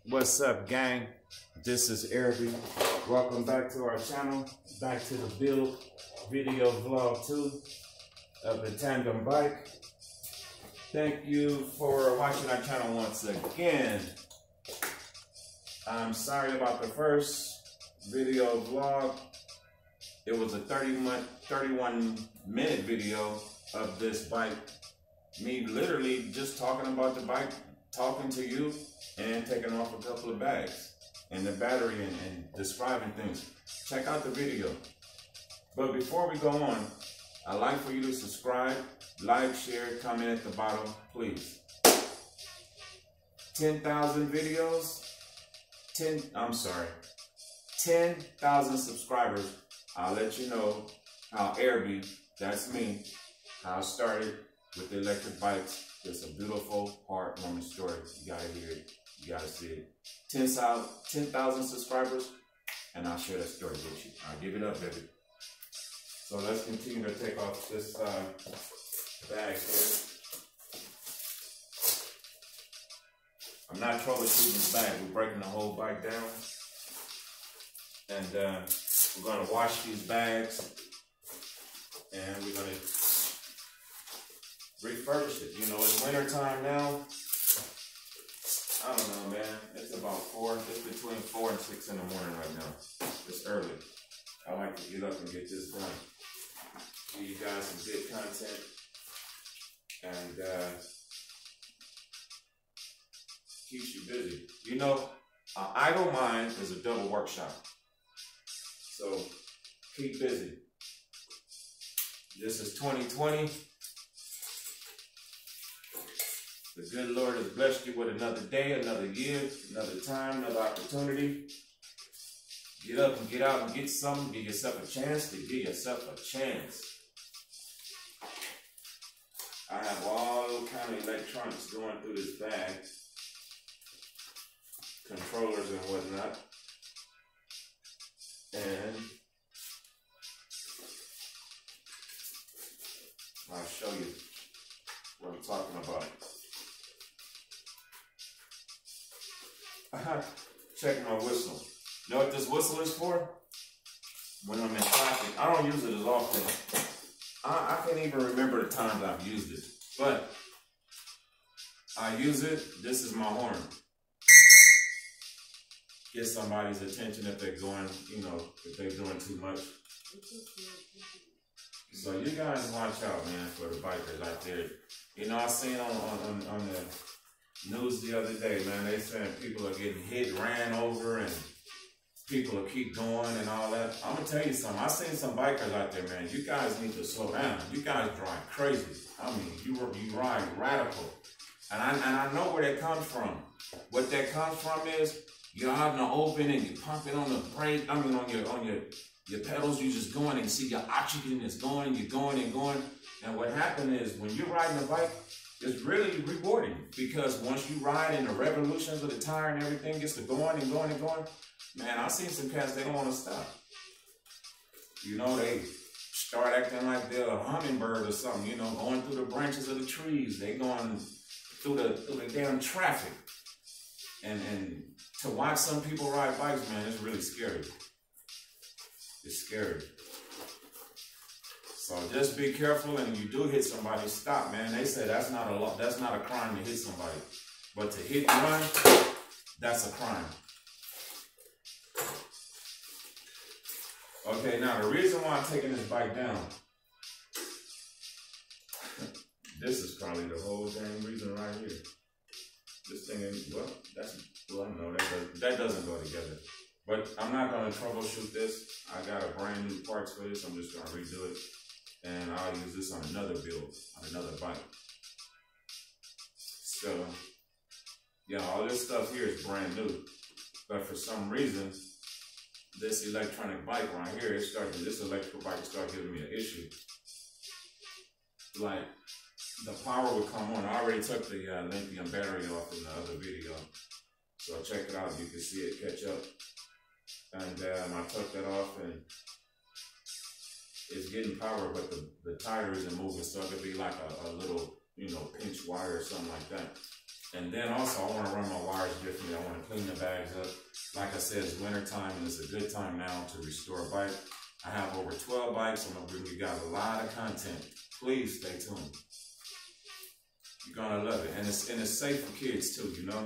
What's up, gang? This is Araby. Welcome back to our channel. Back to the build video vlog 2 of the tandem bike. Thank you for watching our channel once again. I'm sorry about the first video vlog. It was a 31-minute video of this bike. Me literally just talking about the bike, talking to you, and taking off a couple of bags and the battery and describing things. Check out the video. But before we go on, I'd like for you to subscribe, like, share, comment at the bottom, please. 10,000 videos, 10,000 subscribers. I'll let you know how Araby, that's me, how I started with the electric bikes. It's a beautiful, heartwarming story. You gotta hear it. You gotta see it. 10,000 subscribers, and I'll share that story with you. I'll give it up, baby. So let's continue to take off this bag here. I'm not troubleshooting this bag. We're breaking the whole bike down. And we're gonna wash these bags, and we're gonna refurbish it. You know, it's winter time now. I don't know, man. It's about 4. It's between 4 and 6 in the morning right now. It's early. I like to get up and get this done. Give you guys some good content. And keeps you busy. You know, an idle mind is a double workshop. So keep busy. This is 2020. The good Lord has blessed you with another day, another year, another time, another opportunity. Get up and get out and get something. Give yourself a chance to give yourself a chance. I have all kind of electronics going through this bag. Controllers and whatnot. And I'll show you what I'm talking about. Check my whistle. You know what this whistle is for? When I'm in traffic. I don't use it as often. I can't even remember the times I've used it. But I use it. This is my horn. Get somebody's attention if they're going, you know, if they're doing too much. So you guys watch out, man, for the bikers out there. You know, I seen on the news the other day, man, they saying people are getting hit, ran over, and people will keep going and all that. I'm gonna tell you something. I seen some bikers out there, man. You guys need to slow down. You guys drive crazy. I mean, you ride radical, and I know where that comes from. What that comes from is you're out in the open and you're pumping on the brake. I mean, on your pedals. You're just going and you see your oxygen is going. You're going and going. And what happened is when you're riding a bike, it's really rewarding, because once you ride and the revolutions of the tire and everything gets to going and going and going, man, I've seen some cats, they don't want to stop. You know, they start acting like they're a hummingbird or something, you know, going through the branches of the trees. They going through the damn traffic. And to watch some people ride bikes, man, it's really scary. It's scary. So just be careful, and you do hit somebody, stop, man. They say that's not a crime to hit somebody. But to hit and run, that's a crime. Okay, now the reason why I'm taking this bike down, this is probably the whole dang reason right here. This thing is, well, no, that doesn't go together. But I'm not gonna troubleshoot this. I got a brand new parts for this. I'm just gonna redo it. And I'll use this on another build, on another bike. So, yeah, all this stuff here is brand new. But for some reason, this electronic bike right here, this electrical bike started giving me an issue. Like, the power would come on. I already took the lithium battery off in the other video. So check it out, you can see it catch up. And I took that off, and it's getting power, but the tire isn't moving, so it could be like a little, you know, pinch wire or something like that. And then also, I want to run my wires differently. I want to clean the bags up. Like I said, it's winter time, and it's a good time now to restore a bike. I have over 12 bikes. I'm going to bring you guys a lot of content. Please stay tuned. You're going to love it. And it's safe for kids too, you know.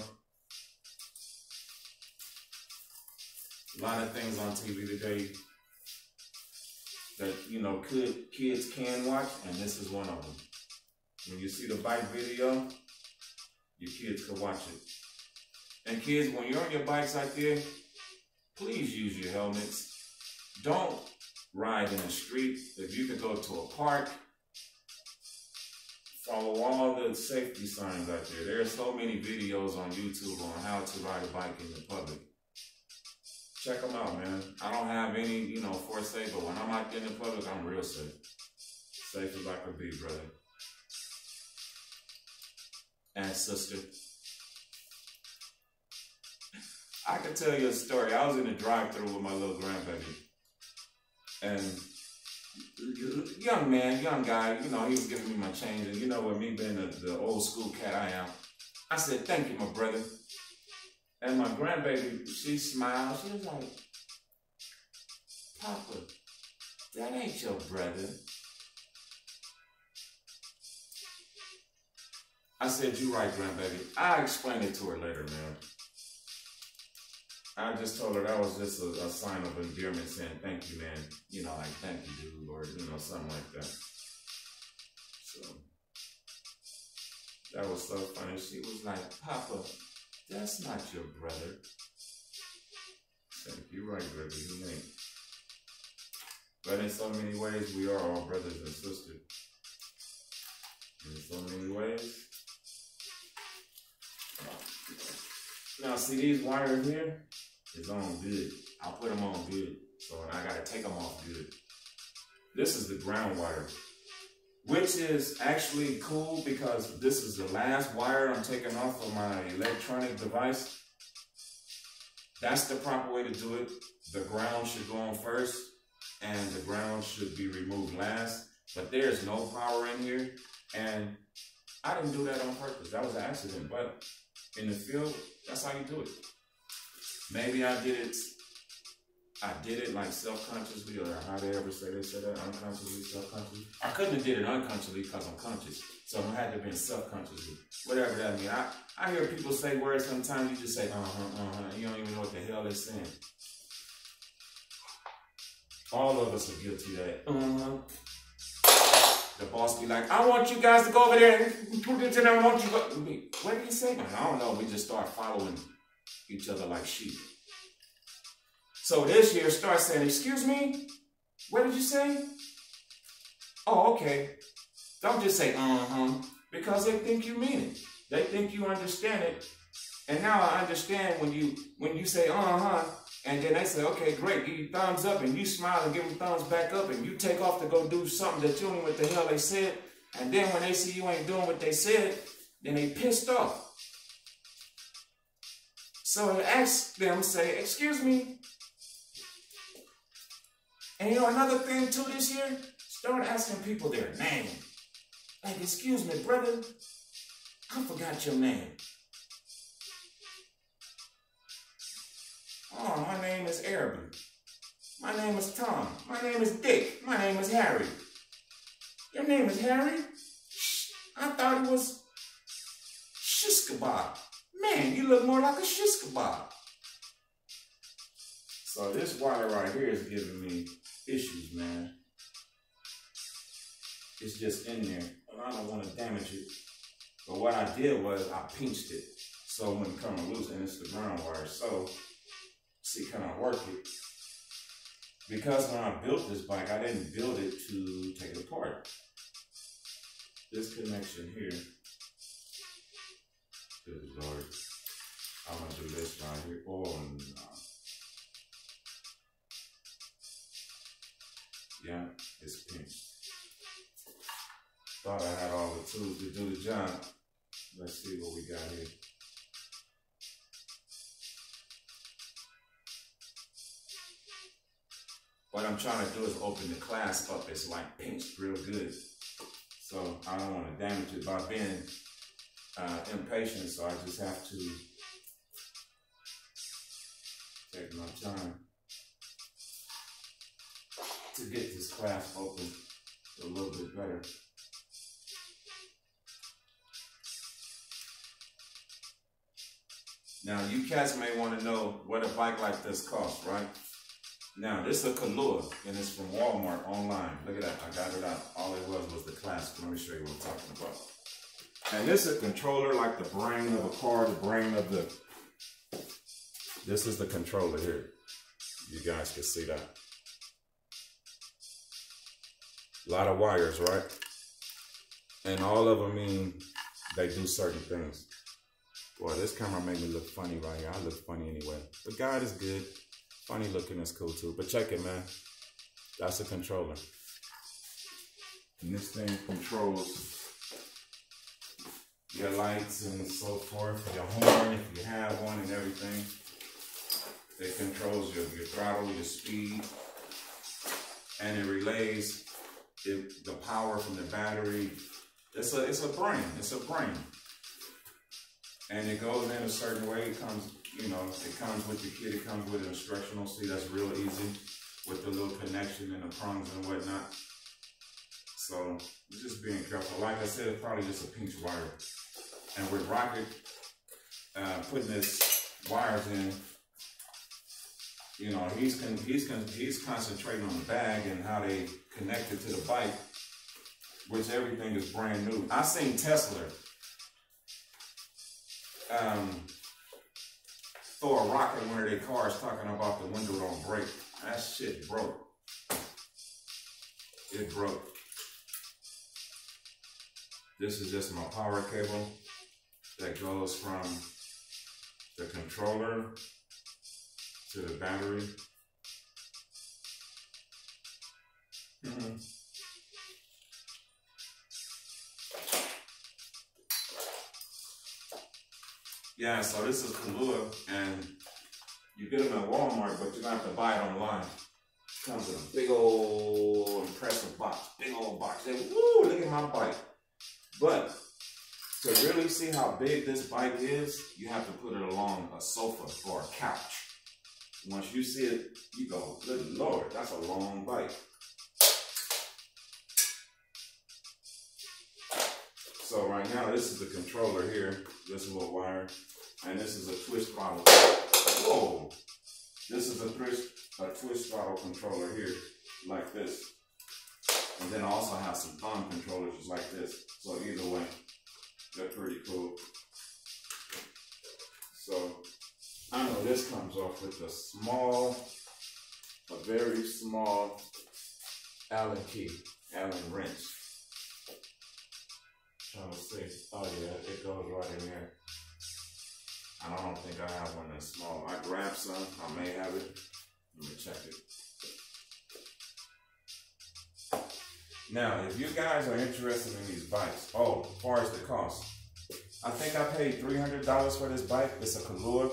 A lot of things on TV today that, you know, kids can watch, and this is one of them. When you see the bike video, your kids can watch it. And kids, when you're on your bikes out there, please use your helmets. Don't ride in the street. If you could go to a park, follow all the safety signs out there. There are so many videos on YouTube on how to ride a bike in the public. Check them out, man. I don't have any, you know, foresight, but when I'm out there in the public, I'm real safe. Safe as I could be, brother. And sister. I can tell you a story. I was in the drive-thru with my little grandbaby. And young guy, you know, he was giving me my change. And you know, with me being the old school cat I am, I said, thank you, my brother. And my grandbaby, she smiled. She was like, Papa, that ain't your brother. I said, you right, grandbaby. I explained it to her later, man. I just told her that was just a sign of endearment saying, thank you, man. You know, like, thank you, dude, or, you know, something like that. So, that was so funny. She was like, Papa, that's not your brother. I said, you're right, brother, you ain't. But in so many ways, we are all brothers and sisters. In so many ways. Now, see these wires here? It's on good. I'll put them on good. So I gotta take them off good. This is the ground wire, which is actually cool because this is the last wire I'm taking off of my electronic device. That's the proper way to do it. The ground should go on first and the ground should be removed last. But there's no power in here. And I didn't do that on purpose. That was an accident. But in the field, that's how you do it. Maybe I did it like self-consciously, or how they ever say they said that, unconsciously, self-consciously. I couldn't have did it unconsciously because I'm conscious. So I had to have been self-consciously. Whatever that means. I hear people say words sometimes, you just say, you don't even know what the hell they're saying. All of us are guilty of that. The boss be like, I want you guys to go over there and put it in there. I want you to go. What did he say? I don't know. We just start following each other like sheep. So this year, start saying, excuse me? What did you say? Oh, okay. Don't just say, because they think you mean it. They think you understand it. And now I understand when you say, and then they say, okay, great, give you thumbs up, and you smile and give them thumbs back up, and you take off to go do something that you don't know what the hell they said. And then when they see you ain't doing what they said, then they pissed off. So I ask them, say, excuse me. And you know another thing too this year? Start asking people their name. Like, excuse me, brother, I forgot your name. Oh, my name is Araby. My name is Tom. My name is Dick. My name is Harry. Your name is Harry? I thought it was shish kebab. Man, you look more like a shish kebab. So this wire right here is giving me issues, man. It's just in there, and I don't want to damage it. But what I did was I pinched it so when it comes loose, and it's the ground wire. So see, can I work it? Because when I built this bike, I didn't build it to take it apart. This connection here, good Lord, I'm gonna do this right here. Oh no. Yeah, it's pinched. Thought I had all the tools to do the job. Let's see what we got here. What I'm trying to do is open the clasp up. It's like pinched real good. So I don't want to damage it by being impatient, so I just have to take my time to get this clasp open a little bit better. Now, you cats may want to know what a bike like this costs, right? Now, this is a Kalua, and it's from Walmart online. Look at that, I got it out. All it was the clasp. Let me show you what I'm talking about. And this is a controller like the brain of a car, the brain of the... This is the controller here. You guys can see that. A lot of wires, right? And all of them mean they do certain things. Boy, this camera made me look funny right here. I look funny anyway. The guide is good. Funny looking is cool too. But check it, man. That's a controller. And this thing controls your lights and so forth, your horn if you have one and everything. It controls your throttle, your speed, and it relays the power from the battery. It's a brain. It's a brain. And it goes in a certain way. It comes, you know, it comes with the kit. It comes with an instructional. See, that's real easy with the little connection and the prongs and whatnot. So just being careful. Like I said, it's probably just a pinch wire. And with Rocket putting his wires in, you know, he's concentrating on the bag and how they connect it to the bike, which everything is brand new. I seen Tesla throw a rock at one of their cars talking about the window don't break. That shit broke. It broke. This is just my power cable that goes from the controller to the battery. Yeah, so this is Kalua, and you get them at Walmart, but you're gonna have to buy it online. It comes in a big old impressive box, big old box. Say, woo, look at my bike. But to really see how big this bike is, you have to put it along a sofa or a couch. Once you see it, you go, good Lord, that's a long bike. So right now, this is the controller here, this little wire, and this is a twist throttle. Whoa! This is a twist throttle controller here, like this. And then I also have some thumb controllers just like this. So either way, they're pretty cool. So I know this comes off with a very small Allen key, Allen wrench. Trying to see. Oh yeah, it goes right in there. I don't think I have one that's small. I grabbed some. I may have it. Let me check it. Now, if you guys are interested in these bikes, as far as the cost, I think I paid $300 for this bike. It's a Kalua,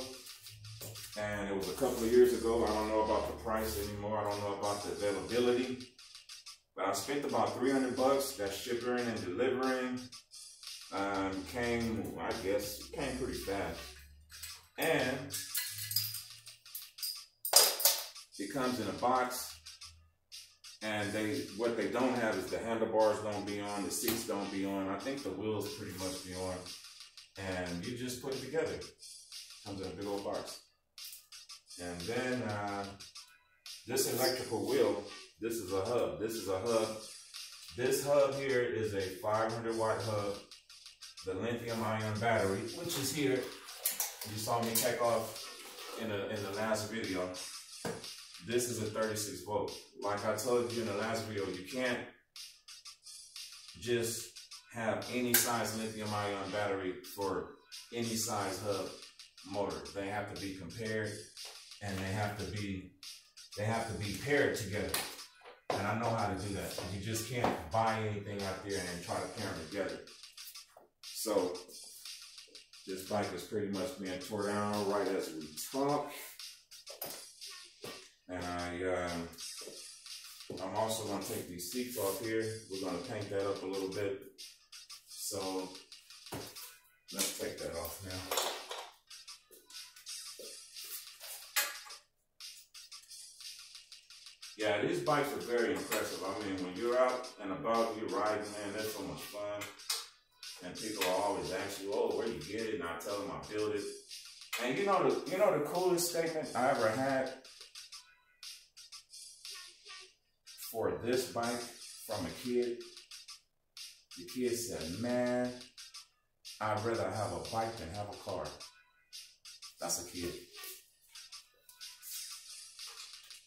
and it was a couple of years ago. I don't know about the price anymore. I don't know about the availability, but I spent about $300. That's shipping and delivering. Came pretty fast, and it comes in a box. And what they don't have is the handlebars don't be on, the seats don't be on. I think the wheels pretty much be on. And you just put it together. Comes in a big old box. And then this electrical wheel, this is a hub. This hub here is a 500 watt hub. The lithium ion battery, which is here. You saw me take off in the last video. This is a 36 volt. Like I told you in the last video, you can't just have any size lithium ion battery for any size hub motor. They have to be compared, and they have to be paired together. And I know how to do that. You just can't buy anything out there and try to pair them together. So this bike is pretty much being torn down right as we talk. And I'm also going to take these seats off here. We're going to paint that up a little bit. So Let's take that off now. Yeah, these bikes are very impressive. I mean, when you're out and about, you're riding, man, that's so much fun. And people will always ask you, oh, where you get it? And I tell them I built it. And you know the coolest statement I ever had for this bike from a kid? The kid said, man, I'd rather have a bike than have a car. That's a kid.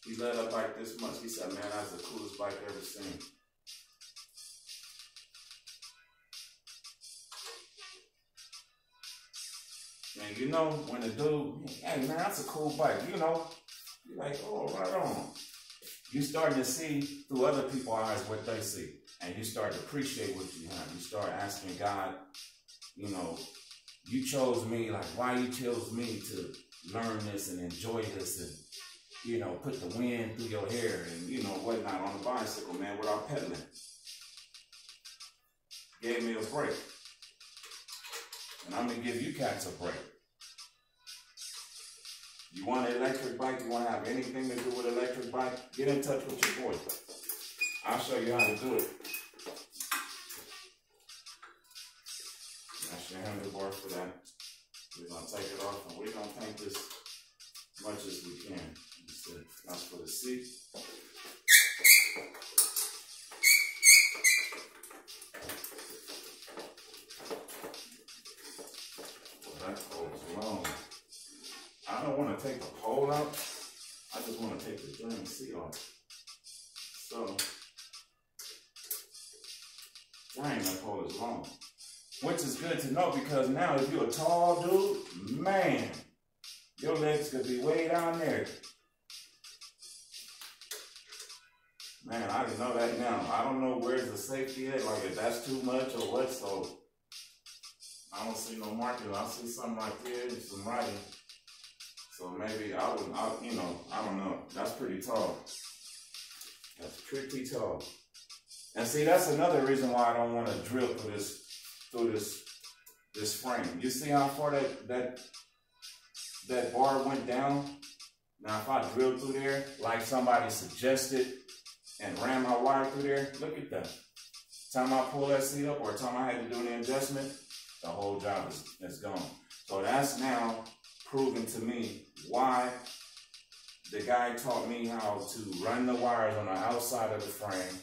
He let a bike this much. He said, man, that's the coolest bike I ever seen. And you know, when the dude, hey man, that's a cool bike, you know, you're like, oh, right on. You starting to see through other people's eyes what they see. And you start to appreciate what you have. You start asking God, you know, you chose me, like why you chose me to learn this and enjoy this and, you know, put the wind through your hair and, you know, whatnot on the bicycle, man, without pedaling. Gave me a break. And I'm going to give you cats a break. You want an electric bike, you want to have anything to do with an electric bike, get in touch with your boy. I'll show you how to do it. That's your handlebar for that. We're going to take it off and we're going to paint this as much as we can. That's for the seat. That goes long. I don't want to take the pole out. I just want to take the dang seat off. So, dang, that pole is long. Which is good to know because now if you're a tall dude, man, your legs could be way down there. Man, I didn't know that now. I don't know where's the safety at, like if that's too much or what, so I don't see no marking. I see something right there and some writing. So maybe I you know, I don't know. That's pretty tall. That's pretty tall. And see, that's another reason why I don't want to drill through this frame. You see how far that bar went down? Now if I drill through there, like somebody suggested, and ran my wire through there, look at that. Time I pull that seat up or time I had to do the adjustment, the whole job is gone. So that's now proven to me why the guy taught me how to run the wires on the outside of the frame,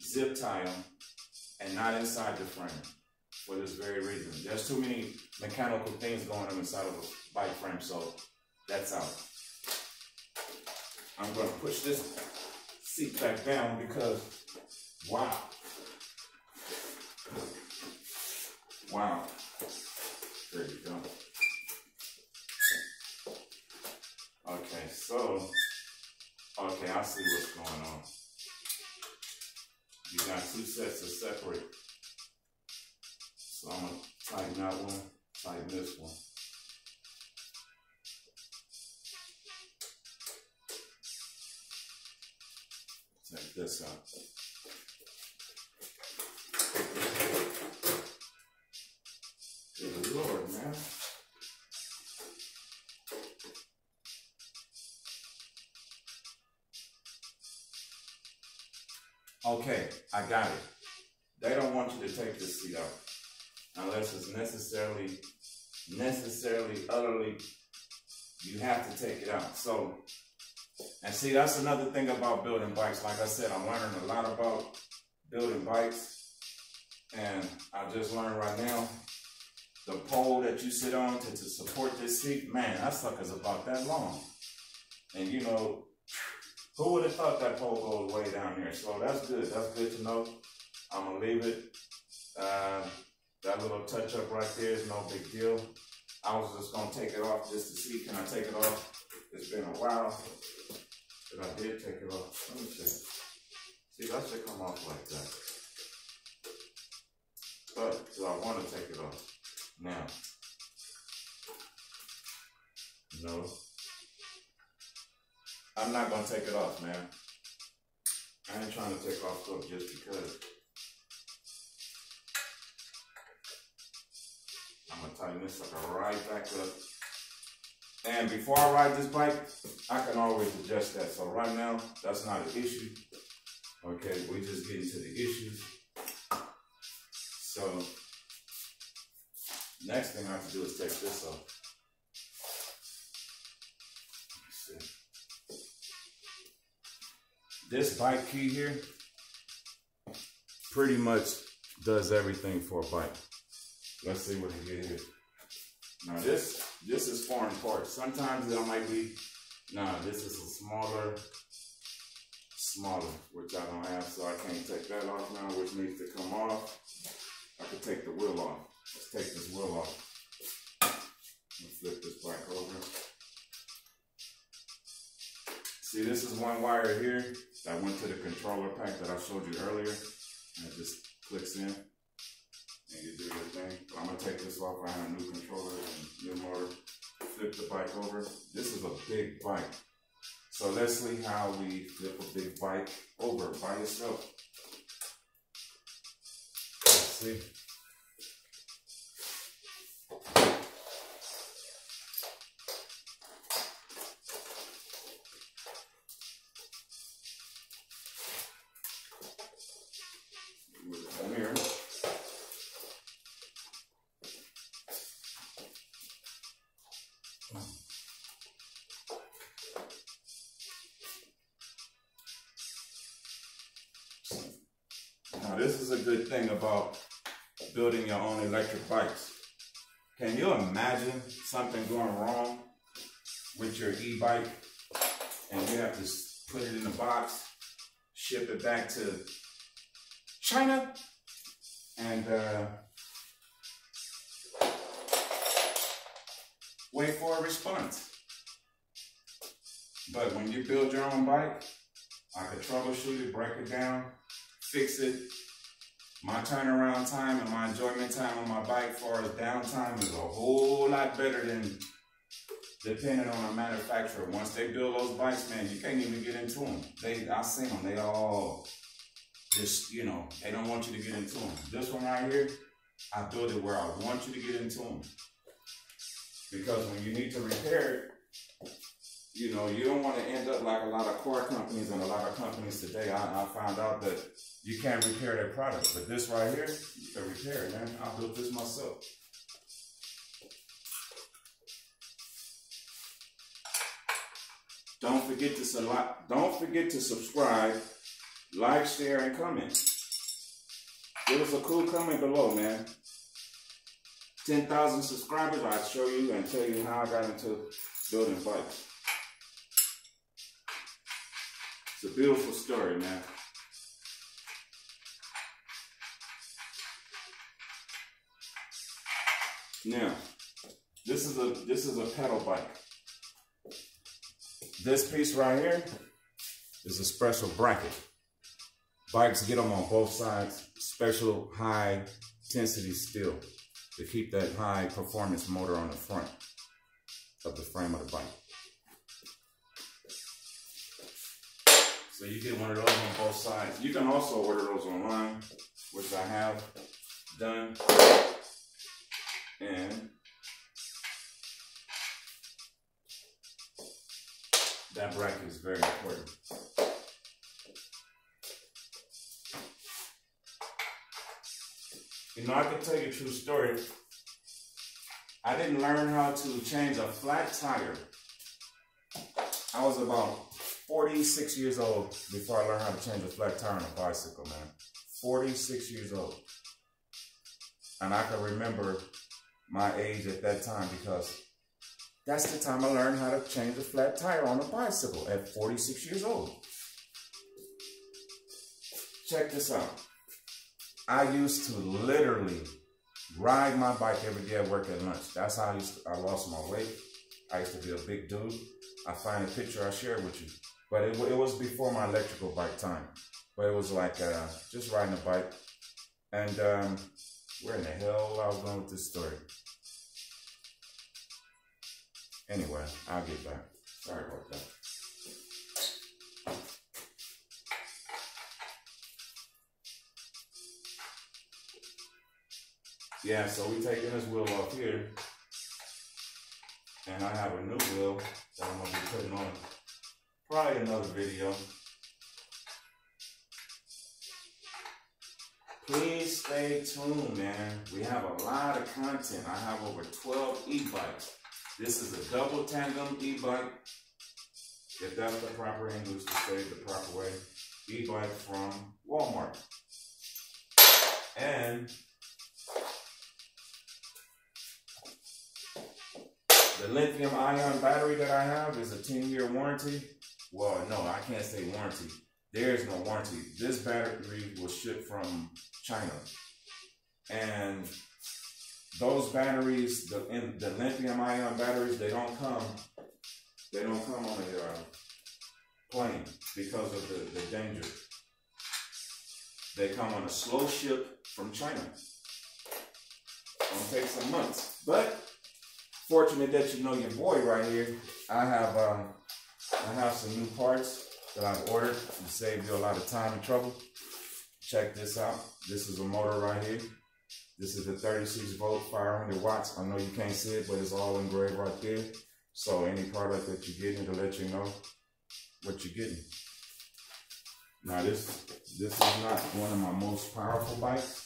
zip tie them, and not inside the frame. For this very reason. There's too many mechanical things going on inside of a bike frame, so that's out. I'm going to push this seat back down because, wow. Wow. There you go. Okay, so, okay, I see what's going on. You got two sets of separate. So I'm going to tighten that one, tighten this one. Take this out. Good Lord, man. Okay, I got it. They don't want you to take this seat out unless it's necessarily, utterly, you have to take it out. So, and see, that's another thing about building bikes. Like I said, I'm learning a lot about building bikes. And I just learned right now, the pole that you sit on to support this seat, man, that sucker's about that long. And you know, who would have thought that pole goes way down there? So that's good. That's good to know. I'm going to leave it. That little touch up right there is no big deal. I was just going to take it off just to see, can I take it off? It's been a while. But I did take it off. Let me see. See, that should come off like that. But do I want to take it off? Now. No. I'm not going to take it off, man. I ain't trying to take off stuff just because. tighten this sucker right back up. And before I ride this bike, I can always adjust that. So right now, that's not an issue. Okay, we just get into the issues. So next thing I have to do is take this off. Let's see. This bike key here pretty much does everything for a bike. Let's see what we get here. Now this is foreign parts. Sometimes it might be, this is a smaller, which I don't have, so I can't take that off now, which needs to come off. I can take the wheel off. Let's take this wheel off. Let's flip this bike over. See, this is one wire here that went to the controller pack that I showed you earlier. And it just clicks in and you do your thing. I'm gonna take this off. I have a new controller and new motor. Flip the bike over. This is a big bike. So let's see how we flip a big bike over by yourself. Let's see. Here. Now this is a good thing about building your own electric bikes. Can you imagine something going wrong with your e-bike and you have to put it in a box, ship it back to China, and wait for a response? But when you build your own bike, I could troubleshoot it, break it down, fix it. My turnaround time and my enjoyment time on my bike as far as downtime is a whole lot better than depending on a manufacturer. Once they build those bikes, man, you can't even get into them. I've seen them, they all just, they don't want you to get into them. This one right here, I built it where I want you to get into them. Because when you need to repair it, you don't want to end up like a lot of car companies and a lot of companies today. I found out that you can't repair their product. But this right here, you can repair it, man. I built this myself. Don't forget to subscribe, like, share, and comment. Give us a cool comment below, man. 10,000 subscribers, I'll show you and tell you how I got into building bikes. It's a beautiful story, man. Now, this is a pedal bike. This piece right here is a special bracket. Bikes get them on both sides. Special high intensity steel to keep that high performance motor on the front of the frame of the bike. So you get one of those on both sides. You can also order those online, which I have done. And that bracket is very important. I can tell you a true story. I didn't learn how to change a flat tire. I was about 46 years old before I learned how to change a flat tire on a bicycle, man. 46 years old. And I can remember my age at that time because that's the time I learned how to change a flat tire on a bicycle at 46 years old. Check this out. I used to literally ride my bike every day at work at lunch. That's how I lost my weight. I used to be a big dude. I find a picture I share with you. But it was before my electrical bike time. But it was like just riding a bike. And where in the hell I was going with this story? Anyway, I'll get back. Sorry about that. yeah, so we taking this wheel off here. And I have a new wheel that I'm gonna be putting on probably another video. Please stay tuned, man. We have a lot of content. I have over 12 e-bikes. This is a double tandem e-bike, if that's the proper English to say it the proper way. E-bike from Walmart. And the lithium ion battery that I have is a 10-year warranty. Well, no, I can't say warranty. There's no warranty. This battery was shipped from China. And those batteries, the lithium ion batteries, they don't come on a plane because of the danger. They come on a slow ship from China. It's gonna take some months. But fortunate that you know your boy right here. I have some new parts that I've ordered to save you a lot of time and trouble. Check this out. This is a motor right here. This is the 36 volt, 500 watts. I know you can't see it, but it's all engraved right there. So any product that you're getting, to let you know what you're getting. Now this is not one of my most powerful bikes,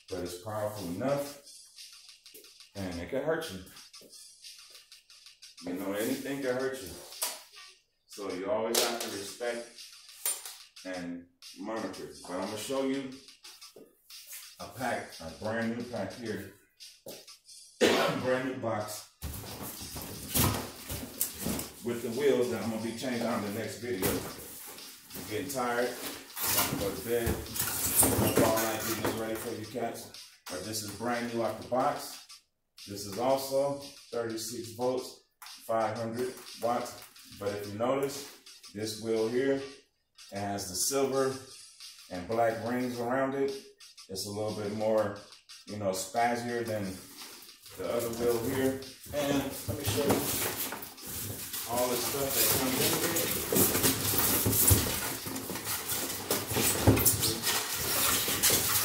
but it's powerful enough, and it can hurt you. You know, anything can hurt you. So you always have to respect and monitor. But I'm gonna show you a pack, a brand new pack here, brand new box with the wheels that I'm gonna be changing on the next video. You're getting tired, time to go to bed. All night getting this ready for you cats. But this is brand new out the box. This is also 36 volts, 500 watts. But if you notice, this wheel here, it has the silver and black rings around it. It's a little bit more, you know, spazzier than the other wheel here. And let me show you all the stuff that comes in here.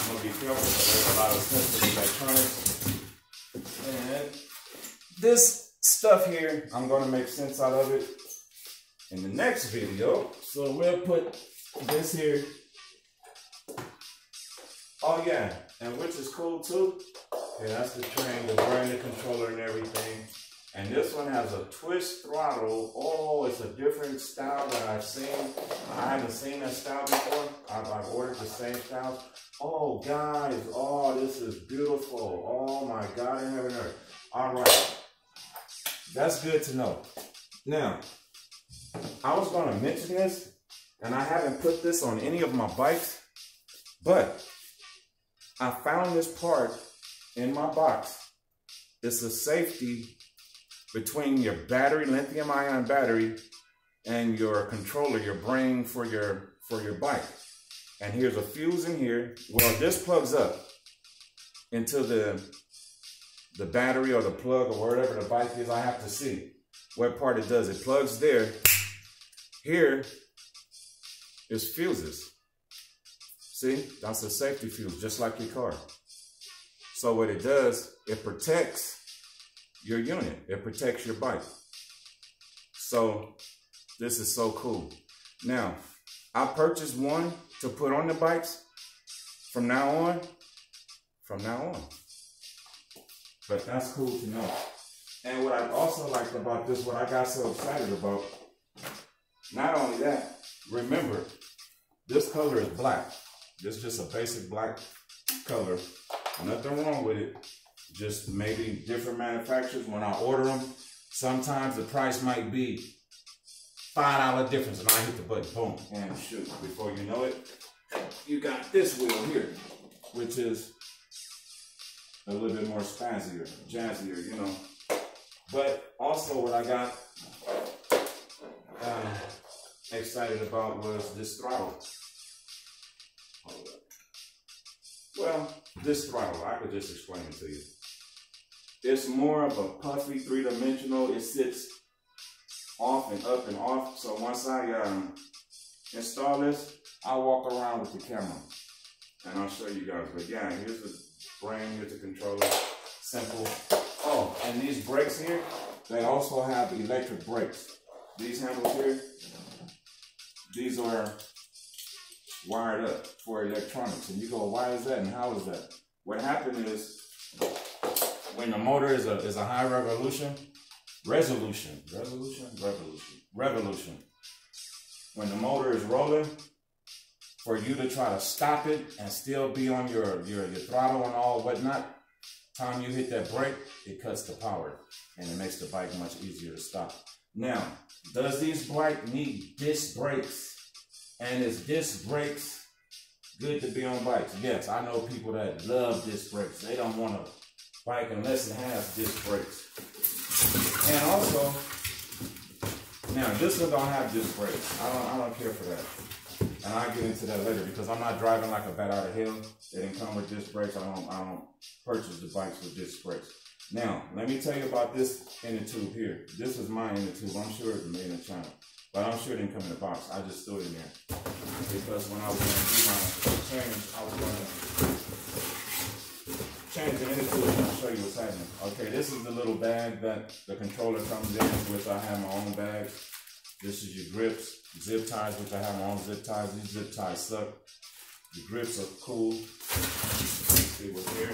I'm gonna be careful because there's a lot of sensitive electronics. And this stuff here, I'm gonna make sense out of it in the next video. So we'll put this here. Oh yeah, and which is cool too. Yeah, that's the train, the brand new controller and everything. And this one has a twist throttle. Oh, it's a different style that I've seen. I haven't seen that style before. I've ordered the same style. Oh guys, oh, this is beautiful. Oh my God, in heaven and earth. All right, that's good to know. Now, I was gonna mention this, and I haven't put this on any of my bikes, but I found this part in my box. It's a safety between your battery, lithium ion battery, and your controller, your brain for your bike. And here's a fuse in here. Well, this plugs up into the battery or the plug or wherever the bike is. I have to see what part it does. It plugs there. Here is fuses. See, that's a safety fuse, just like your car. So what it does, it protects your unit. It protects your bike. So this is so cool. Now, I purchased one to put on the bikes from now on. But that's cool to know. And what I also liked about this, what I got so excited about, not only that, remember, this color is black. This is just a basic black color. Nothing wrong with it. Just maybe different manufacturers, when I order them, sometimes the price might be $5 difference, and I hit the button, boom, and shoot. Before you know it, you got this wheel here, which is a little bit more spazzier, jazzier, you know. But also what I got excited about was this throttle. Well, this throttle, I could just explain it to you. It's more of a puffy, three-dimensional. It sits off and up and off. So once I install this, I'll walk around with the camera and I'll show you guys. But yeah, here's spring with the controller. Simple. Oh, and these brakes here, they also have electric brakes. These handles here, these are wired up for electronics. And you go, why is that and how is that? What happened is, when the motor is a high revolution, when the motor is rolling, for you to try to stop it and still be on your throttle and all whatnot, time you hit that brake, it cuts the power and it makes the bike much easier to stop. Now, does this bike need disc brakes? And is disc brakes good to be on bikes? Yes, I know people that love disc brakes. They don't want a bike unless it has disc brakes. And also, now this one don't have disc brakes. I don't care for that. And I'll get into that later because I'm not driving like a bat out of hell. They didn't come with disc brakes. I don't purchase the bikes with disc brakes. Now, let me tell you about this inner tube here. This is my inner tube. I'm sure it's made in China. But I'm sure it didn't come in a box. I just threw it in there. Because when I was going to do my change, I was going to change the inner tube and I'll show you what's happening. Okay, this is the little bag that the controller comes in, which I have my own bags. This is your grips, zip ties, which I have my own zip ties. These zip ties suck. The grips are cool. Let's see what's here.